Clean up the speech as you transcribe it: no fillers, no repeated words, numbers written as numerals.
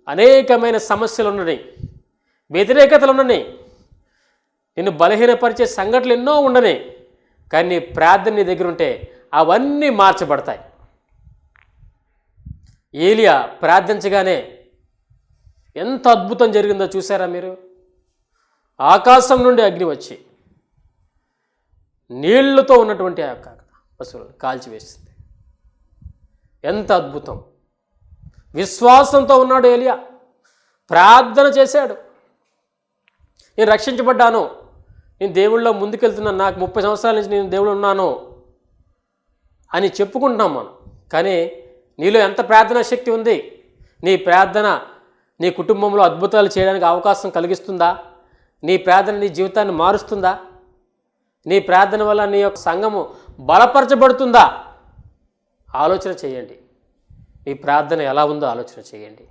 అనేకమైన సమస్యలు ఉన్నాయి, వ్యతిరేకతలు ఉన్నాయి, నిన్ను బలహీనపరిచే సంఘటనలు ఎన్నో ఉండని, కానీ నీ ప్రార్థన నీ దగ్గర ఉంటే అవన్నీ మార్చబడతాయి. ఏలియా ప్రార్థించగానే ఎంత అద్భుతం జరిగిందో చూసారా మీరు? ఆకాశం నుండి అగ్ని వచ్చి నీళ్లతో ఉన్నటువంటి ఆ పశువులను కాల్చివేసింది. ఎంత అద్భుతం! విశ్వాసంతో ఉన్నాడు ఏలియా, ప్రార్థన చేశాడు. నేను రక్షించబడ్డాను, నేను దేవుళ్ళలో ముందుకెళ్తున్నాను, నాకు 30 సంవత్సరాల నుంచి నేను దేవుళ్ళు ఉన్నాను అని చెప్పుకుంటున్నాం మనం. కానీ నీలో ఎంత ప్రార్థనా శక్తి ఉంది? నీ ప్రార్థన నీ కుటుంబంలో అద్భుతాలు చేయడానికి అవకాశం కలిగిస్తుందా? నీ ప్రార్థన నీ జీవితాన్ని మారుస్తుందా? నీ ప్రార్థన వల్ల నీ యొక్క సంఘము బలపరచబడుతుందా? ఆలోచన చేయండి. మీ ప్రార్థన ఎలా ఉందో ఆలోచన చేయండి.